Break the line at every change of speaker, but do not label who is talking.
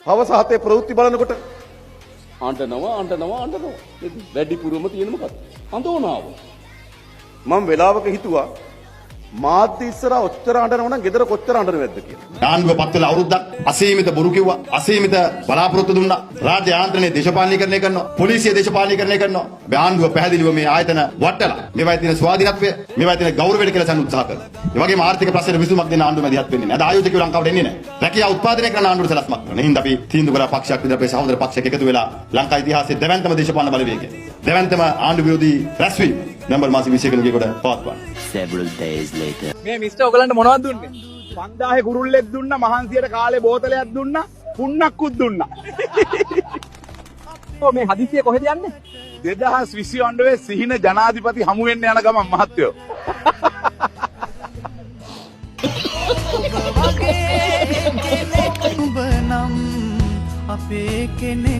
හවස 7 ප්‍රවෘත්ති බලනකොට
අඬනවා. වැඩිපුරම තියෙන මොකක්ද? අඳෝනාව.
මම වෙලාවක හිතුවා මාධ්‍ය ඉස්සරහා ඔච්චර අඬනවා නම් ගෙදර කොච්චර අඬනවද කියලා.
ආණ්ඩුව පත් වෙලා අවුරුද්දක් අසීමිත බොරු කිව්වා. අසීමිත බලාපොරොත්තු දුන්නා. රාජ්‍ය යාන්ත්‍රණය දේශපාලනීකරණය කරනවා. පොලිසිය දේශපාලනීකරණය කරනවා. මේ ආණ්ඩුව පැහැදිලිව මේ ආයතන වටලා මේවා තියෙන ස්වාධීනත්වය, මේවා තියෙන ගෞරවයට කියලා සම්පූර්ණ උත්සාහ කරනවා. ඒ වගේම ආර්ථික ප්‍රශ්නෙට විසඳුමක් දෙන්න ආණ්ඩුව මැදිහත් වෙන්නේ නැහැ. අද ආයෝජකයෝ ලංකාවට එන්නේ නැහැ. රැකියාව උත්පාදනය කරන ආණ්ඩුවට සලස්මක් කරනවා. එහෙනම් අපි තීන්දුව කරා පක්ෂයක් විතර අපේ සහෝදර පක්ෂයක එකතු වෙලා ලංකා ඉතිහාසයේ දෙවැන්තම දේශපාලන බලවේගය. දෙවැන්තම ආණ්ඩු විරෝධී රැස්වීම නොවැම්බර් මාසේ 21 වෙනිදා කොට පවත්වනවා.
Several days later.
මේ මිස්ටර් ඔයගලන්ට මොනවද දුන්නේ? 5000 කුරුල්ලෙක් දුන්නා, මහන්සියට කාලේ බෝතලයක් දුන්නා, පුන්නක්කුත් දුන්නා. මේ හදිසිය කොහෙද යන්නේ? 2029 සිහින ජනාධිපති හමු වෙන්න යන ගමන් මහත්තයෝ.
ඔබ නම් අපේ කෙනෙක්